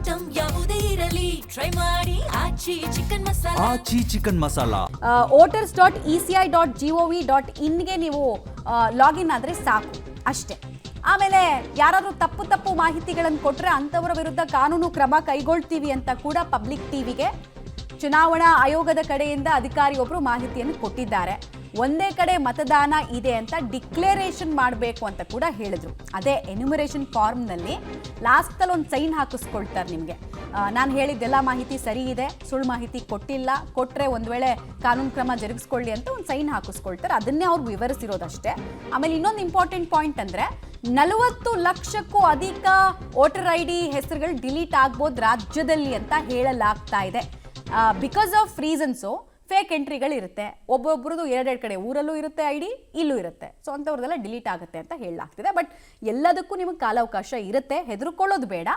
Item ಯಾವುದೇ ಇರಲಿ try ಮಾಡಿ ಆಚಿ ಚಿಕನ್ ಮಸಾಲಾ. voters.eci.gov.in ನೀವು ಲಾಗಿನ್ ಆದರೆ ಸಾಕು ಅಷ್ಟೇ. ಆಮೇಲೆ ಯಾರಾದರೂ ತಪ್ಪು ಮಾಹಿತಿಗಳನ್ನು ಕೊಟ್ಟರೆ ಅಂಥವರ ವಿರುದ್ಧ ಕಾನೂನು ಕ್ರಮ ಕೈಗೊಳ್ತೀವಿ ಅಂತ ಕೂಡ ಪಬ್ಲಿಕ್ ಟಿವಿಗೆ ಚುನಾವಣಾ ಆಯೋಗದ ಕಡೆಯಿಂದ ಅಧಿಕಾರಿಯೊಬ್ಬರು ಮಾಹಿತಿಯನ್ನು ಕೊಟ್ಟಿದ್ದಾರೆ. ಒಂದೇ ಕಡೆ ಮತದಾನ ಇದೆ ಅಂತ ಡಿಕ್ಲೇರೇಷನ್ ಮಾಡಬೇಕು ಅಂತ ಕೂಡ ಹೇಳಿದ್ರು. ಅದೇ ಎನ್ಯುಮರೇಷನ್ ಫಾರ್ಮ್ನಲ್ಲಿ ಲಾಸ್ಟಲ್ಲಿ ಒಂದು ಸೈನ್ ಹಾಕಿಸ್ಕೊಳ್ತಾರೆ ನಿಮಗೆ. ನಾನು ಹೇಳಿದ್ದೆಲ್ಲ ಮಾಹಿತಿ ಸರಿ ಇದೆ, ಸುಳ್ಳು ಮಾಹಿತಿ ಕೊಟ್ಟಿಲ್ಲ, ಕೊಟ್ಟರೆ ಒಂದು ವೇಳೆ ಕಾನೂನು ಕ್ರಮ ಜರುಗಿಸ್ಕೊಳ್ಳಿ ಅಂತ ಒಂದು ಸೈನ್ ಹಾಕಿಸ್ಕೊಳ್ತಾರೆ. ಅದನ್ನೇ ಅವ್ರು ವಿವರಿಸಿರೋದಷ್ಟೇ. ಆಮೇಲೆ ಇನ್ನೊಂದು ಇಂಪಾರ್ಟೆಂಟ್ ಪಾಯಿಂಟ್ ಅಂದರೆ 40 ಲಕ್ಷಕ್ಕೂ ಅಧಿಕ ವೋಟರ್ ಐ ಡಿ ಹೆಸರುಗಳು ಡಿಲೀಟ್ ಆಗ್ಬೋದು ರಾಜ್ಯದಲ್ಲಿ ಅಂತ ಹೇಳಲಾಗ್ತಾ ಇದೆ. ಬಿಕಾಸ್ ಆಫ್ ರೀಸನ್ಸು ಫೇಕ್ ಎಂಟ್ರಿಗಳಿರುತ್ತೆ. ಒಬ್ಬೊಬ್ರದ್ದು ಎರಡೆರಡು ಕಡೆ ಊರಲ್ಲೂ ಇರುತ್ತೆ ಐ ಡಿ, ಇಲ್ಲೂ ಇರುತ್ತೆ. ಸೊ ಅಂಥವ್ರದ್ದೆಲ್ಲ ಡಿಲೀಟ್ ಆಗುತ್ತೆ ಅಂತ ಹೇಳಲಾಗ್ತಿದೆ. ಬಟ್ ಎಲ್ಲದಕ್ಕೂ ನಿಮಗೆ ಕಾಲಾವಕಾಶ ಇರುತ್ತೆ, ಹೆದರ್ಕೊಳ್ಳೋದು ಬೇಡ,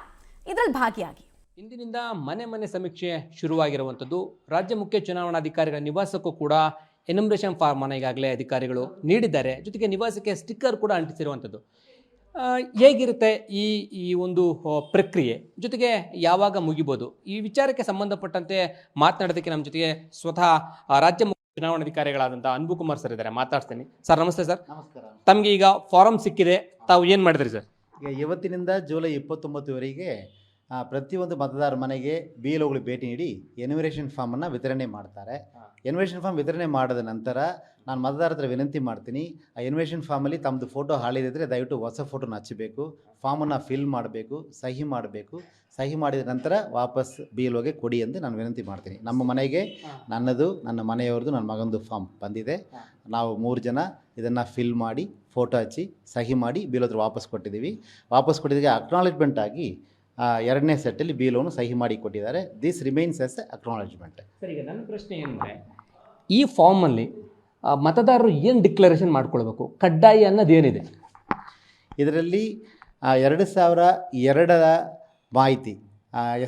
ಇದರಲ್ಲಿ ಭಾಗಿಯಾಗಿ. ಇಂದಿನಿಂದ ಮನೆ ಸಮೀಕ್ಷೆ ಶುರುವಾಗಿರುವಂಥದ್ದು. ರಾಜ್ಯ ಮುಖ್ಯ ಚುನಾವಣಾಧಿಕಾರಿಗಳ ನಿವಾಸಕ್ಕೂ ಕೂಡ ಎನ್ಯುಮರೇಷನ್ ಫಾರ್ಮ್ ಅನ್ನು ಈಗಾಗಲೇ ಅಧಿಕಾರಿಗಳು ನೀಡಿದ್ದಾರೆ. ಜೊತೆಗೆ ನಿವಾಸಕ್ಕೆ ಸ್ಟಿಕ್ಕರ್ ಕೂಡ ಅಂಟಿಸಿರುವಂಥದ್ದು. ಹೇಗಿರುತ್ತೆ ಈ ಒಂದು ಪ್ರಕ್ರಿಯೆ, ಜೊತೆಗೆ ಯಾವಾಗ ಮುಗಿಬೋದು, ಈ ವಿಚಾರಕ್ಕೆ ಸಂಬಂಧಪಟ್ಟಂತೆ ಮಾತನಾಡೋದಕ್ಕೆ ನಮ್ಮ ಜೊತೆಗೆ ಸ್ವತಃ ರಾಜ್ಯ ಮುಖ್ಯ ಚುನಾವಣಾಧಿಕಾರಿಗಳಾದಂಥ ಅನ್ಬು ಕುಮಾರ್ ಸರ್ ಇದ್ದಾರೆ. ಮಾತಾಡ್ತೀನಿ ಸರ್. ನಮಸ್ತೆ ಸರ್. ನಮಸ್ಕಾರ. ತಮಗೆ ಈಗ ಫಾರಂ ಸಿಕ್ಕಿದೆ, ತಾವು ಏನು ಮಾಡಿದ್ರಿ ಸರ್? ಈಗ ಇವತ್ತಿನಿಂದ ಜುಲೈ 29ವರೆಗೆ ಪ್ರತಿಯೊಂದು ಮತದಾರ ಮನೆಗೆ BLOಗಳು ಭೇಟಿ ನೀಡಿ ಎನ್ಯುಮರೇಷನ್ ಫಾರ್ಮನ್ನು ವಿತರಣೆ ಮಾಡ್ತಾರೆ. ಎನ್ಯುಮರೇಷನ್ ಫಾರ್ಮ್ ವಿತರಣೆ ಮಾಡಿದ ನಂತರ ನಾನು ಮತದಾರ ಹತ್ರ ವಿನಂತಿ ಮಾಡ್ತೀನಿ, ಆ ಎನ್ಯುಮರೇಷನ್ ಫಾರ್ಮಲ್ಲಿ ತಮ್ಮದು ಫೋಟೋ ಹಾಳಿದಿದ್ದರೆ ದಯವಿಟ್ಟು ಹೊಸ ಫೋಟೋನ ಹಚ್ಚಬೇಕು, ಫಾರ್ಮನ್ನು ಫಿಲ್ ಮಾಡಬೇಕು, ಸಹಿ ಮಾಡಬೇಕು. ಸಹಿ ಮಾಡಿದ ನಂತರ ವಾಪಸ್ BLOಗೆ ಕೊಡಿ ಎಂದು ನಾನು ವಿನಂತಿ ಮಾಡ್ತೀನಿ. ನಮ್ಮ ಮನೆಗೆ ನನ್ನದು, ನನ್ನ ಮನೆಯವ್ರದ್ದು, ನನ್ನ ಮಗಂದು ಫಾರ್ಮ್ ಬಂದಿದೆ. ನಾವು 3 ಜನ ಇದನ್ನು ಫಿಲ್ ಮಾಡಿ ಫೋಟೋ ಹಚ್ಚಿ ಸಹಿ ಮಾಡಿ BLO ಹತ್ರ ವಾಪಸ್ ಕೊಟ್ಟಿದ್ದೀವಿ. ವಾಪಸ್ ಕೊಟ್ಟಿದ್ದಕ್ಕೆ ಅಕ್ನಾಲೆಜ್ಮೆಂಟ್ ಆಗಿ 2ನೇ ಸೆಟ್ಟಲ್ಲಿ BLOನು ಸಹಿ ಮಾಡಿ ಕೊಟ್ಟಿದ್ದಾರೆ. This remains as acknowledgement. Sir, ಈಗ ನನ್ನ ಪ್ರಶ್ನೆ ಏನಂದರೆ, ಈ ಫಾರ್ಮಲ್ಲಿ ಮತದಾರರು ಏನು ಡಿಕ್ಲರೇಷನ್ ಮಾಡ್ಕೊಳ್ಬೇಕು, ಕಡ್ಡಾಯ ಅನ್ನೋದೇನಿದೆ? ಇದರಲ್ಲಿ 2002ರ ಮಾಹಿತಿ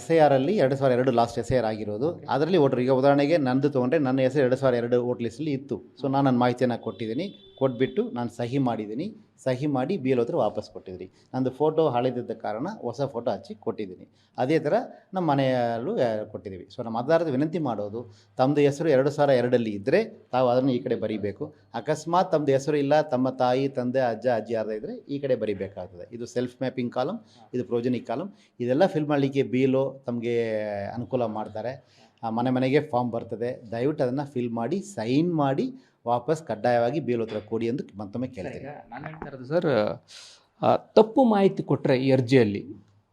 SIR ಅಲ್ಲಿ 2002 ಲಾಸ್ಟ್ SIR ಆಗಿರೋದು. ಅದರಲ್ಲಿ ವೋಟರ್, ಈಗ ಉದಾಹರಣೆಗೆ ನಂದು ತೊಗೊಂಡ್ರೆ ನನ್ನ ಹೆಸರು 2002 ವೋಟ್ ಲಿಸ್ಟಲ್ಲಿ ಇತ್ತು. ಸೊ ನಾನು ನನ್ನ ಮಾಹಿತಿಯನ್ನು ಕೊಟ್ಟಿದ್ದೀನಿ, ಕೊಟ್ಬಿಟ್ಟು ನಾನು ಸಹಿ ಮಾಡಿದ್ದೀನಿ, ಸಹಿ ಮಾಡಿ BLO ಹತ್ರ ವಾಪಸ್ ಕೊಟ್ಟಿದ್ರಿ. ನಂದು ಫೋಟೋ ಹಳೆದಿದ್ದ ಕಾರಣ ಹೊಸ ಫೋಟೋ ಹಚ್ಚಿ ಕೊಟ್ಟಿದ್ದೀನಿ. ಅದೇ ಥರ ನಮ್ಮ ಮನೆಯಲ್ಲೂ ಕೊಟ್ಟಿದ್ದೀವಿ. ಸೊ ನಮ್ಮ ಮತದಾರರ ವಿನಂತಿ ಮಾಡೋದು, ತಮ್ಮದು ಹೆಸರು 2002ರಲ್ಲಿ ಇದ್ದರೆ ತಾವು ಅದನ್ನು ಈ ಕಡೆ ಬರೀಬೇಕು. ಅಕಸ್ಮಾತ್ ತಮ್ಮದು ಹೆಸರು ಇಲ್ಲ, ತಮ್ಮ ತಾಯಿ, ತಂದೆ, ಅಜ್ಜ, ಅಜ್ಜಿ ಯಾರ್ದು ಇದ್ದರೆ ಈ ಕಡೆ ಬರೀಬೇಕಾಗ್ತದೆ. ಇದು ಸೆಲ್ಫ್ ಮ್ಯಾಪಿಂಗ್ ಕಾಲಮ್, ಇದು ಪ್ರೋಜನಿಕ್ ಕಾಲಮ್. ಇದೆಲ್ಲ ಫಿಲ್ ಮಾಡಲಿಕ್ಕೆ BLO ತಮಗೆ ಅನುಕೂಲ ಮಾಡ್ತಾರೆ. ಮನೆಗೆ ಫಾರ್ಮ್ ಬರ್ತದೆ, ದಯವಿಟ್ಟು ಅದನ್ನು ಫಿಲ್ ಮಾಡಿ ಸೈನ್ ಮಾಡಿ ವಾಪಸ್ ಕಡ್ಡಾಯವಾಗಿ BLO ಹತ್ರ ಕೊಡಿ ಎಂದು ಮತ್ತೊಮ್ಮೆ ಕೇಳ್ತೀನಿ. ನಾನು ಹೇಳ್ತಾ ಇರೋದು ಸರ್, ತಪ್ಪು ಮಾಹಿತಿ ಕೊಟ್ಟರೆ ಈ ಅರ್ಜಿಯಲ್ಲಿ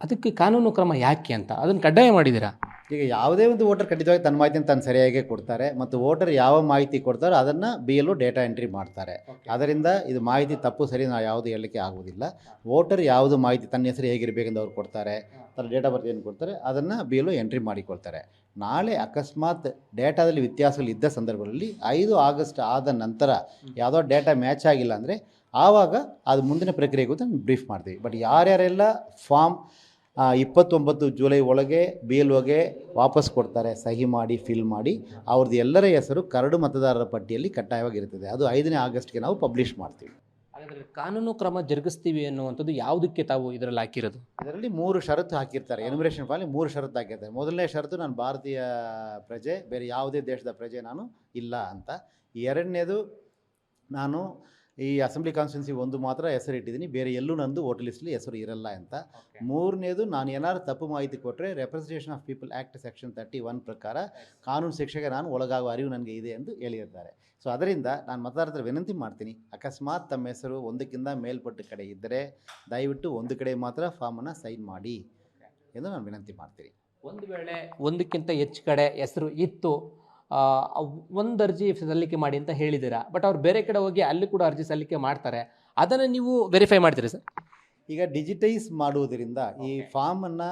ಅದಕ್ಕೆ ಕಾನೂನು ಕ್ರಮ ಯಾಕೆ ಅಂತ ಅದನ್ನು ಕಡ್ಡಾಯ ಮಾಡಿದ್ದೀರಾ? ಈಗ ಯಾವುದೇ ಒಂದು ವೋಟರ್ ಖಂಡಿತವಾಗಿ ತನ್ನ ಮಾಹಿತಿಯನ್ನು ತಾನು ಸರಿಯಾಗಿ ಕೊಡ್ತಾರೆ, ಮತ್ತು ವೋಟರ್ ಯಾವ ಮಾಹಿತಿ ಕೊಡ್ತಾರೋ ಅದನ್ನು BLO ಡೇಟಾ ಎಂಟ್ರಿ ಮಾಡ್ತಾರೆ. ಅದರಿಂದ ಇದು ಮಾಹಿತಿ ತಪ್ಪು ಸರಿ ನಾವು ಯಾವುದು ಹೇಳಲಿಕ್ಕೆ ಆಗುವುದಿಲ್ಲ. ವೋಟರ್ ಯಾವುದು ಮಾಹಿತಿ ತನ್ನ ಹೆಸರು ಹೇಗಿರಬೇಕೆಂದು ಅವ್ರು ಕೊಡ್ತಾರೆ, ತನ್ನ ಡೇಟಾ ಬರ್ತ್ ಏನು ಕೊಡ್ತಾರೆ ಅದನ್ನು BLO ಎಂಟ್ರಿ ಮಾಡಿಕೊಳ್ತಾರೆ. ನಾಳೆ ಅಕಸ್ಮಾತ್ ಡೇಟಾದಲ್ಲಿ ವ್ಯತ್ಯಾಸಗಳು ಇದ್ದ ಸಂದರ್ಭದಲ್ಲಿ 5 ಆಗಸ್ಟ್ ಆದ ನಂತರ ಯಾವುದೋ ಡೇಟಾ ಮ್ಯಾಚ್ ಆಗಿಲ್ಲ ಅಂದರೆ ಆವಾಗ ಅದು ಮುಂದಿನ ಪ್ರಕ್ರಿಯೆಗೂ ಬ್ರೀಫ್ ಮಾಡ್ತೀವಿ. ಬಟ್ ಯಾರ್ಯಾರೆಲ್ಲ ಫಾರ್ಮ್ 29 ಜುಲೈ ಒಳಗೆ BLOಗೆ ವಾಪಸ್ ಕೊಡ್ತಾರೆ, ಸಹಿ ಮಾಡಿ ಫಿಲ್ ಮಾಡಿ, ಅವ್ರದ್ದು ಎಲ್ಲರ ಹೆಸರು ಕರಡು ಮತದಾರರ ಪಟ್ಟಿಯಲ್ಲಿ ಕಡ್ಡಾಯವಾಗಿರ್ತದೆ. ಅದು 5ನೇ ಆಗಸ್ಟ್ಗೆ ನಾವು ಪಬ್ಲಿಷ್ ಮಾಡ್ತೀವಿ. ಹಾಗಾದರೆ ಕಾನೂನು ಕ್ರಮ ಜರುಗಿಸ್ತೀವಿ ಅನ್ನುವಂಥದ್ದು ಯಾವುದಕ್ಕೆ ತಾವು ಇದರಲ್ಲಿ ಹಾಕಿರೋದು? ಇದರಲ್ಲಿ 3 ಷರತ್ತು ಹಾಕಿರ್ತಾರೆ. ಎನ್ಯುಮರೇಷನ್ ಫಾರ್ಮಲ್ಲಿ 3 ಷರತ್ತು ಹಾಕಿರ್ತಾರೆ. ಮೊದಲನೇ ಷರತ್ತು, ನಾನು ಭಾರತೀಯ ಪ್ರಜೆ, ಬೇರೆ ಯಾವುದೇ ದೇಶದ ಪ್ರಜೆ ನಾನು ಇಲ್ಲ ಅಂತ. 2ನೇದು, ನಾನು ಈ ಅಸೆಂಬ್ಲಿ ಕಾನ್ಸ್ಟಿಟ್ಯೂನ್ಸಿ ಒಂದು ಮಾತ್ರ ಹೆಸರು ಇಟ್ಟಿದ್ದೀನಿ, ಬೇರೆ ಎಲ್ಲೂ ನಂದು ವೋಟರ್ ಲಿಸ್ಟಲ್ಲಿ ಹೆಸರು ಇರಲ್ಲ ಅಂತ. 3ನೇದು, ನಾನು ಏನಾದ್ರು ತಪ್ಪು ಮಾಹಿತಿ ಕೊಟ್ಟರೆ representation of people act section 31 ಪ್ರಕಾರ ಕಾನೂನು ಶಿಕ್ಷೆಗೆ ನಾನು ಒಳಗಾಗುವ ಅರಿವು ನನಗೆ ಇದೆ ಎಂದು ಹೇಳಿರ್ತಾರೆ. ಸೊ ಅದರಿಂದ ನಾನು ಮತದಾರರ ಹತ್ರ ವಿನಂತಿ ಮಾಡ್ತೀನಿ, ಅಕಸ್ಮಾತ್ ತಮ್ಮ ಹೆಸರು ಒಂದಕ್ಕಿಂತ ಮೇಲ್ಪಟ್ಟ ಕಡೆ ಇದ್ದರೆ ದಯವಿಟ್ಟು ಒಂದು ಕಡೆ ಮಾತ್ರ ಫಾರ್ಮನ್ನು ಸೈನ್ ಮಾಡಿ ಎಂದು ನಾನು ವಿನಂತಿ ಮಾಡ್ತೀನಿ. ಒಂದು ವೇಳೆ ಒಂದಕ್ಕಿಂತ ಹೆಚ್ಚು ಕಡೆ ಹೆಸರು ಇತ್ತು, ಒಂದು ಅರ್ಜಿ ಸಲ್ಲಿಕೆ ಮಾಡಿ ಅಂತ ಹೇಳಿದ್ದೀರಾ, ಬಟ್ ಅವ್ರು ಬೇರೆ ಕಡೆ ಹೋಗಿ ಅಲ್ಲಿ ಕೂಡ ಅರ್ಜಿ ಸಲ್ಲಿಕೆ ಮಾಡ್ತಾರೆ, ಅದನ್ನು ನೀವು ವೆರಿಫೈ ಮಾಡ್ತೀರಿ ಸರ್? ಈಗ ಡಿಜಿಟೈಸ್ ಮಾಡುವುದರಿಂದ ಈ ಫಾರ್ಮನ್ನು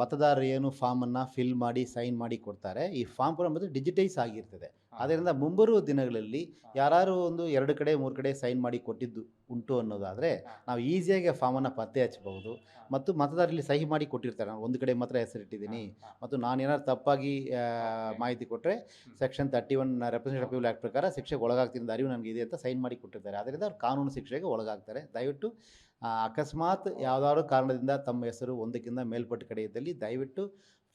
ಮತದಾರರು ಏನು ಫಾರ್ಮನ್ನು ಫಿಲ್ ಮಾಡಿ ಸೈನ್ ಮಾಡಿ ಕೊಡ್ತಾರೆ, ಈ ಫಾರ್ಮ್ ಕೂಡ ಮತ್ತು ಡಿಜಿಟೈಸ್ ಆಗಿರ್ತದೆ. ಆದ್ದರಿಂದ ಮುಂಬರುವ ದಿನಗಳಲ್ಲಿ ಯಾರು ಒಂದು 2 ಕಡೆ 3 ಕಡೆ ಸೈನ್ ಮಾಡಿ ಕೊಟ್ಟಿದ್ದು ಉಂಟು ಅನ್ನೋದಾದರೆ ನಾವು ಈಸಿಯಾಗಿ ಆ ಫಾರ್ಮನ್ನು ಪತ್ತೆ ಹಚ್ಚಬಹುದು. ಮತ್ತು ಮತದಾರರಲ್ಲಿ ಸಹಿ ಮಾಡಿ ಕೊಟ್ಟಿರ್ತಾರೆ, ನಾನು ಒಂದು ಕಡೆ ಮಾತ್ರ ಹೆಸರಿಟ್ಟಿದ್ದೀನಿ, ಮತ್ತು ನಾನೇನಾದ್ರು ತಪ್ಪಾಗಿ ಮಾಹಿತಿ ಕೊಟ್ಟರೆ ಸೆಕ್ಷನ್ 31 ರೆಪ್ರೆಸೆಂಟೇಟಿವ್ ಪೀಪಲ್ ಆ್ಯಕ್ಟ್ ಪ್ರಕಾರ ಶಿಕ್ಷೆಗೆ ಒಳಗಾಗ್ತೀನಿ ಅರಿವು ನನಗೆ ಇದೆ ಅಂತ ಸೈನ್ ಮಾಡಿ ಕೊಟ್ಟಿರ್ತಾರೆ. ಅದರಿಂದ ಅವ್ರು ಕಾನೂನು ಶಿಕ್ಷೆಗೆ ಒಳಗಾಗ್ತಾರೆ. ದಯವಿಟ್ಟು ಅಕಸ್ಮಾತ್ ಯಾವುದಾದ್ರು ಕಾರಣದಿಂದ ತಮ್ಮ ಹೆಸರು ಒಂದಕ್ಕಿಂತ ಮೇಲ್ಪಟ್ಟ ಕಡೆ ಇದ್ದಲ್ಲಿ ದಯವಿಟ್ಟು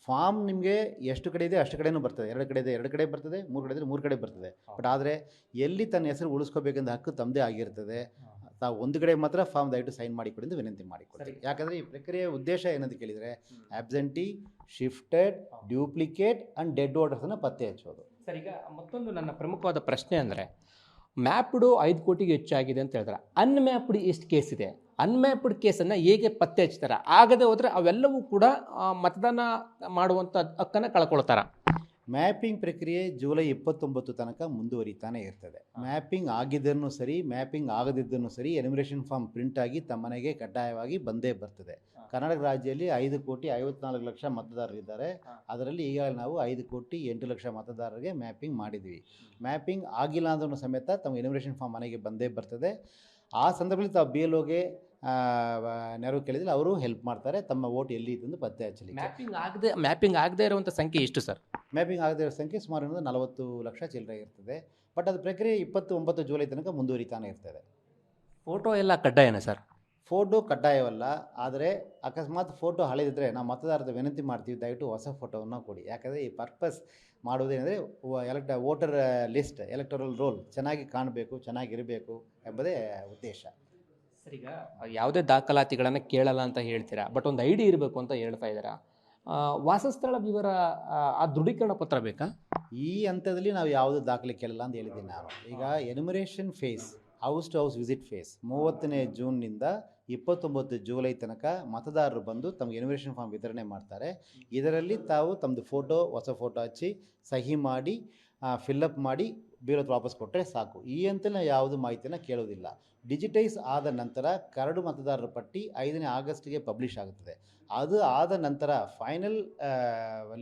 ಫಾರ್ಮ್ ನಿಮಗೆ ಎಷ್ಟು ಕಡೆ ಇದೆ ಅಷ್ಟು ಕಡೆನೂ ಬರ್ತದೆ, 2 ಕಡೆ ಇದೆ 2 ಕಡೆ ಬರ್ತದೆ, 3 ಕಡೆ ಇದ್ದರೆ 3 ಕಡೆ ಬರ್ತದೆ. ಬಟ್ ಆದರೆ ಎಲ್ಲಿ ತನ್ನ ಹೆಸರು ಉಳಿಸ್ಕೋಬೇಕಂತ ಹಕ್ಕು ತಮ್ಮದೇ ಆಗಿರ್ತದೆ. ತಾವು ಒಂದು ಕಡೆ ಮಾತ್ರ ಫಾರ್ಮ್ ದಯವಿಟ್ಟು ಸೈನ್ ಮಾಡಿಕೊಡಿ ಎಂದು ವಿನಂತಿ ಮಾಡಿಕೊಡ್ತೀವಿ. ಯಾಕಂದರೆ ಈ ಪ್ರಕ್ರಿಯೆಯ ಉದ್ದೇಶ ಏನಂತ ಕೇಳಿದರೆ absentee, shifted, duplicate and dead ವೋಟರ್ಸನ್ನು ಪತ್ತೆ ಹಚ್ಚೋದು. ಸರ್, ಈಗ ಮತ್ತೊಂದು ನನ್ನ ಪ್ರಮುಖವಾದ ಪ್ರಶ್ನೆ ಅಂದರೆ ಮ್ಯಾಪ್ಡು 5 ಕೋಟಿಗೆ ಹೆಚ್ಚಾಗಿದೆ ಅಂತ ಹೇಳ್ತಾರೆ. ಅನ್ಮ್ಯಾಪ್ಡ್ ಎಷ್ಟು ಕೇಸ್ ಇದೆ? ಅನ್ಮ್ಯಾಪ್ಡ್ ಕೇಸನ್ನು ಹೇಗೆ ಪತ್ತೆ ಹಚ್ತಾರೆ? ಆಗದೆ ಹೋದರೆ ಅವೆಲ್ಲವೂ ಕೂಡ ಮತದಾನ ಮಾಡುವಂಥ ಹಕ್ಕನ್ನು ಕಳ್ಕೊಳ್ತಾರೆ. ಮ್ಯಾಪಿಂಗ್ ಪ್ರಕ್ರಿಯೆ ಜುಲೈ 29 ತನಕ ಮುಂದುವರಿತಾನೆ ಇರ್ತದೆ. ಮ್ಯಾಪಿಂಗ್ ಆಗಿದ್ದನ್ನು ಸರಿ, ಮ್ಯಾಪಿಂಗ್ ಆಗದಿದ್ದನ್ನು ಸರಿ, ಎನ್ಯುಮರೇಷನ್ ಫಾರ್ಮ್ ಪ್ರಿಂಟ್ ಆಗಿ ತಮ್ಮ ಮನೆಗೆ ಕಡ್ಡಾಯವಾಗಿ ಬಂದೇ ಬರ್ತದೆ. ಕರ್ನಾಟಕ ರಾಜ್ಯದಲ್ಲಿ 5,54,00,000 ಮತದಾರರಿದ್ದಾರೆ. ಅದರಲ್ಲಿ ಈಗಾಗಲೇ ನಾವು 5,08,00,000 ಮತದಾರರಿಗೆ ಮ್ಯಾಪಿಂಗ್ ಮಾಡಿದ್ವಿ. ಮ್ಯಾಪಿಂಗ್ ಆಗಿಲ್ಲ ಅಂದ್ರೂ ಸಮೇತ ತಮ್ಮ ಎನ್ಯುಮರೇಷನ್ ಫಾರ್ಮ್ ಮನೆಗೆ ಬಂದೇ ಬರ್ತದೆ. ಆ ಸಂದರ್ಭದಲ್ಲಿ ತಾವು BLOಗೆ ನೆರವು ಕೇಳಿದರೆ ಅವರು ಹೆಲ್ಪ್ ಮಾಡ್ತಾರೆ ತಮ್ಮ ವೋಟ್ ಎಲ್ಲಿ ಇತ್ತು ಪತ್ತೆ ಹಚ್ಚಲಿಕ್ಕೆ. ಮ್ಯಾಪಿಂಗ್ ಆಗದೆ ಇರುವಂಥ ಸಂಖ್ಯೆ ಎಷ್ಟು ಸರ್? ಮ್ಯಾಪಿಂಗ್ ಆಗದೇ ಇರೋ ಸಂಖ್ಯೆ ಸುಮಾರು 40 ಲಕ್ಷ ಚಿಲ್ಲರೆ ಇರ್ತದೆ. ಬಟ್ ಅದು ಪ್ರಕ್ರಿಯೆ 29 ಜುಲೈ ತನಕ ಮುಂದುವರಿತಾನೆ ಇರ್ತದೆ. ಫೋಟೋ ಎಲ್ಲ ಕಡ್ಡಾಯನೇ ಸರ್? ಫೋಟೋ ಕಡ್ಡಾಯವಲ್ಲ, ಆದರೆ ಅಕಸ್ಮಾತ್ ಫೋಟೋ ಹಳೆದಿದ್ದರೆ ನಾವು ಮತದಾರರ ವಿನಂತಿ ಮಾಡ್ತೀವಿ, ದಯವಿಟ್ಟು ಹೊಸ ಫೋಟೋವನ್ನು ಕೊಡಿ. ಯಾಕಂದರೆ ಈ ಪರ್ಪಸ್ ಮಾಡುವುದೇನೆಂದರೆ ವೋಟರ್ ಲಿಸ್ಟ್, ಎಲೆಕ್ಟೋರಲ್ ರೋಲ್ ಚೆನ್ನಾಗಿ ಕಾಣಬೇಕು, ಚೆನ್ನಾಗಿರಬೇಕು ಎಂಬುದೇ ಉದ್ದೇಶ. ಸರ್, ಈಗ ಯಾವುದೇ ದಾಖಲಾತಿಗಳನ್ನು ಕೇಳಲ್ಲ ಅಂತ ಹೇಳ್ತೀರಾ, ಬಟ್ ಒಂದು ID ಇರಬೇಕು ಅಂತ ಹೇಳ್ತಾ ಇದ್ದೀರಾ. ವಾಸಸ್ಥಳ ವಿವರ, ಆ ದೃಢೀಕರಣ ಪತ್ರ ಬೇಕಾ? ಈ ಹಂತದಲ್ಲಿ ನಾವು ಯಾವುದೇ ದಾಖಲೆ ಕೇಳಲ್ಲ ಅಂತ ಹೇಳಿದ್ದೀನಿ ನಾನು. ಈಗ enumeration phase, house to house visit phase 30ನೇ ಜೂನ್ನಿಂದ 29 ಜುಲೈ ತನಕ ಮತದಾರರು ಬಂದು ತಮಗೆ ಎನ್ಯುಮರೇಷನ್ ಫಾರ್ಮ್ ವಿತರಣೆ ಮಾಡ್ತಾರೆ. ಇದರಲ್ಲಿ ತಾವು ತಮ್ಮದು ಫೋಟೋ, ಹೊಸ ಫೋಟೋ ಹಚ್ಚಿ ಸಹಿ ಮಾಡಿ ಫಿಲ್ಲಪ್ ಮಾಡಿ ಬೀಳೋದು ವಾಪಸ್ ಕೊಟ್ಟರೆ ಸಾಕು. ಈ ಹಂತದಲ್ಲಿ ನಾವು ಯಾವುದು ಮಾಹಿತಿಯನ್ನು ಕೇಳೋದಿಲ್ಲ. ಡಿಜಿಟೈಸ್ ಆದ ನಂತರ ಕರಡು ಮತದಾರರ ಪಟ್ಟಿ 5ನೇ ಆಗಸ್ಟ್ಗೆ ಪಬ್ಲಿಷ್ ಆಗುತ್ತದೆ. ಅದು ಆದ ನಂತರ ಫೈನಲ್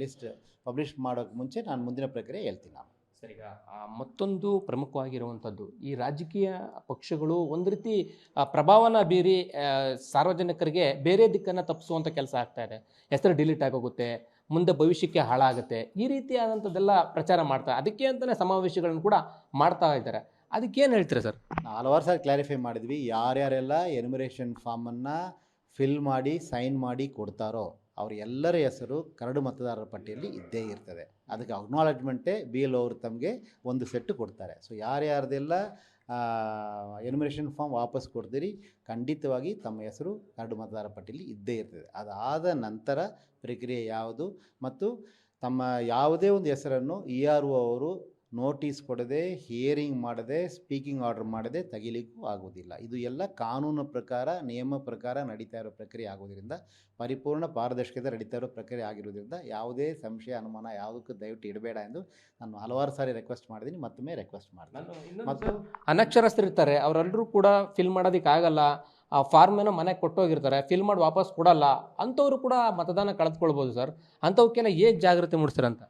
ಲಿಸ್ಟ್ ಪಬ್ಲಿಷ್ ಮಾಡೋಕ್ಕೆ ಮುಂಚೆ ನಾನು ಮುಂದಿನ ಪ್ರಕ್ರಿಯೆ ಹೇಳ್ತೀನಿ ನಾನು. ಸರ್, ಈಗ ಮತ್ತೊಂದು ಪ್ರಮುಖವಾಗಿರುವಂಥದ್ದು, ಈ ರಾಜಕೀಯ ಪಕ್ಷಗಳು ಒಂದು ರೀತಿ ಪ್ರಭಾವನ ಬೀರಿ ಸಾರ್ವಜನಿಕರಿಗೆ ಬೇರೆ ದಿಕ್ಕನ್ನು ತಪ್ಪಿಸುವಂಥ ಕೆಲಸ ಆಗ್ತಾ ಇದೆ. ಹೆಸರು ಡಿಲೀಟ್ ಆಗೋಗುತ್ತೆ, ಮುಂದೆ ಭವಿಷ್ಯಕ್ಕೆ ಹಾಳಾಗುತ್ತೆ, ಈ ರೀತಿಯಾದಂಥದ್ದೆಲ್ಲ ಪ್ರಚಾರ ಮಾಡ್ತಾರೆ. ಅದಕ್ಕೆ ಅಂತಲೇ ಸಮಾವೇಶಗಳನ್ನು ಕೂಡ ಮಾಡ್ತಾ ಇದ್ದಾರೆ. ಅದಕ್ಕೇನು ಹೇಳ್ತೀರಾ ಸರ್? ನಾವು ಹಲವಾರು ಸಾರಿ ಕ್ಲಾರಿಫೈ ಮಾಡಿದ್ವಿ. ಯಾರ್ಯಾರೆಲ್ಲ ಎನ್ಯುಮರೇಷನ್ ಫಾರ್ಮನ್ನು ಫಿಲ್ ಮಾಡಿ ಸೈನ್ ಮಾಡಿ ಕೊಡ್ತಾರೋ ಅವ್ರ ಎಲ್ಲರ ಹೆಸರು ಕರಡು ಮತದಾರರ ಪಟ್ಟಿಯಲ್ಲಿ ಇದ್ದೇ ಇರ್ತದೆ. ಅದಕ್ಕೆ ಅಕ್ನಾಲೆಜ್ಮೆಂಟೇ BLO ಅವರು ತಮಗೆ ಒಂದು ಸೆಟ್ಟು ಕೊಡ್ತಾರೆ. ಸೊ ಯಾರ್ಯಾರ್ದೆಲ್ಲ ಎನ್ಯುಮರೇಷನ್ ಫಾರ್ಮ್ ವಾಪಸ್ ಕೊಡ್ತೀರಿ, ಖಂಡಿತವಾಗಿ ತಮ್ಮ ಹೆಸರು ಕರಡು ಮತದಾರರ ಪಟ್ಟಿಯಲ್ಲಿ ಇದ್ದೇ ಇರ್ತದೆ. ಅದಾದ ನಂತರ ಪ್ರಕ್ರಿಯೆ ಯಾವುದು ಮತ್ತು ತಮ್ಮ ಯಾವುದೇ ಒಂದು ಹೆಸರನ್ನು ERO ಅವರು ನೋಟಿಸ್ ಕೊಡದೆ, ಹಿಯರಿಂಗ್ ಮಾಡದೆ, ಸ್ಪೀಕಿಂಗ್ ಆರ್ಡರ್ ಮಾಡದೆ ತೆಗಿಲಿಕ್ಕೂ ಆಗೋದಿಲ್ಲ. ಇದು ಎಲ್ಲ ಕಾನೂನು ಪ್ರಕಾರ, ನಿಯಮ ಪ್ರಕಾರ ನಡೀತಾ ಇರೋ ಪ್ರಕ್ರಿಯೆ ಆಗೋದ್ರಿಂದ, ಪರಿಪೂರ್ಣ ಪಾರದರ್ಶಕತೆ ನಡೀತಾ ಇರೋ ಪ್ರಕ್ರಿಯೆ ಆಗಿರೋದ್ರಿಂದ ಯಾವುದೇ ಸಂಶಯ, ಅನುಮಾನ ಯಾವುದಕ್ಕೂ ದಯವಿಟ್ಟು ಇಡಬೇಡ ಎಂದು ನಾನು ಹಲವಾರು ಸಾರಿ ರಿಕ್ವೆಸ್ಟ್ ಮಾಡಿದ್ದೀನಿ, ಮತ್ತೊಮ್ಮೆ ರಿಕ್ವೆಸ್ಟ್ ಮಾಡ್ತೀನಿ. ಮತ್ತು ಅನಕ್ಷರಸ್ಥರಿರ್ತಾರೆ, ಅವರೆಲ್ಲರೂ ಕೂಡ ಫಿಲ್ ಮಾಡೋದಕ್ಕಾಗಲ್ಲ, ಆ ಫಾರ್ಮ್ ಏನೋ ಮನೆಗೆ ಕೊಟ್ಟೋಗಿರ್ತಾರೆ, ಫಿಲ್ ಮಾಡಿ ವಾಪಸ್ ಕೊಡಲ್ಲ, ಅಂಥವ್ರು ಕೂಡ ಮತದಾನ ಕಳೆದುಕೊಳ್ಬೋದು ಸರ್. ಅಂಥವಕ್ಕೆಲ್ಲ ಹೇಗೆ ಜಾಗೃತಿ ಮೂಡಿಸ್ತಾರಂತ?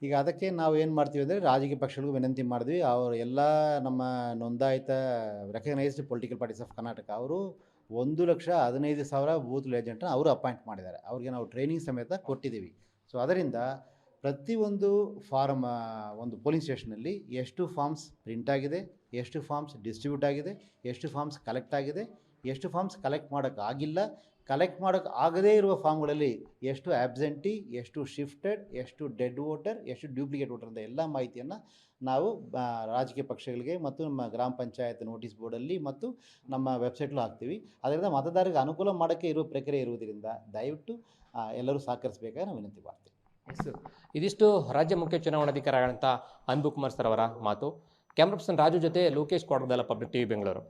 ಈಗ ಅದಕ್ಕೆ ನಾವು ಏನು ಮಾಡ್ತೀವಿ ಅಂದರೆ ರಾಜಕೀಯ ಪಕ್ಷಗಳಿಗೂ ವಿನಂತಿ ಮಾಡಿದ್ವಿ. ಅವರು ಎಲ್ಲ ನಮ್ಮ ನೋಂದಾಯಿತ recognised political parties of Karnataka ಅವರು 1,15,000 ಬೂತ್ ಏಜೆಂಟನ್ನು ಅವರು ಅಪಾಯಿಂಟ್ ಮಾಡಿದ್ದಾರೆ. ಅವ್ರಿಗೆ ನಾವು ಟ್ರೈನಿಂಗ್ ಸಮೇತ ಕೊಟ್ಟಿದ್ದೀವಿ. ಸೊ ಅದರಿಂದ ಪ್ರತಿಯೊಂದು ಫಾರ್ಮ್, ಒಂದು ಪೋಲಿಂಗ್ ಸ್ಟೇಷನಲ್ಲಿ ಎಷ್ಟು ಫಾರ್ಮ್ಸ್ ಪ್ರಿಂಟ್ ಆಗಿದೆ, ಎಷ್ಟು ಫಾರ್ಮ್ಸ್ ಡಿಸ್ಟ್ರಿಬ್ಯೂಟ್ ಆಗಿದೆ, ಎಷ್ಟು ಫಾರ್ಮ್ಸ್ ಕಲೆಕ್ಟ್ ಆಗಿದೆ, ಎಷ್ಟು ಫಾರ್ಮ್ಸ್ ಕಲೆಕ್ಟ್ ಮಾಡೋಕ್ಕಾಗಿಲ್ಲ, ಕಲೆಕ್ಟ್ ಮಾಡೋಕ್ಕೆ ಆಗದೇ ಇರುವ ಫಾರ್ಮ್ಗಳಲ್ಲಿ ಎಷ್ಟು ಆಬ್ಸೆಂಟಿ, ಎಷ್ಟು ಶಿಫ್ಟೆಡ್, ಎಷ್ಟು ಡೆಡ್ ವೋಟರ್, ಎಷ್ಟು ಡ್ಯೂಪ್ಲಿಕೇಟ್ ವೋಟರ್ ಅಂತ ಎಲ್ಲ ಮಾಹಿತಿಯನ್ನು ನಾವು ರಾಜಕೀಯ ಪಕ್ಷಗಳಿಗೆ ಮತ್ತು ನಮ್ಮ ಗ್ರಾಮ ಪಂಚಾಯತ್ ನೋಟಿಸ್ ಬೋರ್ಡಲ್ಲಿ ಮತ್ತು ನಮ್ಮ ವೆಬ್ಸೈಟ್ಲೂ ಹಾಕ್ತೀವಿ. ಅದರಿಂದ ಮತದಾರರಿಗೆ ಅನುಕೂಲ ಮಾಡೋಕ್ಕೆ ಇರುವ ಪ್ರಕ್ರಿಯೆ ಇರುವುದರಿಂದ ದಯವಿಟ್ಟು ಎಲ್ಲರೂ ಸಹಕರಿಸಬೇಕಾಗಿ ನಾವು ವಿನಂತಿ ಮಾಡ್ತೀವಿ. ಇದಿಷ್ಟು ರಾಜ್ಯ ಮುಖ್ಯ ಚುನಾವಣಾಧಿಕಾರಿಗಳಂತ ಅನ್ಬು ಕುಮಾರ್ ಸರ್ ಅವರ ಮಾತು. ಕ್ಯಾಮ್ರಾ ಪರ್ಸನ್ ರಾಜು ಜೊತೆ ಲೋಕೇಶ್ ಕೋಟದಲ್ಲ, ಪಬ್ಲಿಕ್ TV ಬೆಂಗಳೂರು.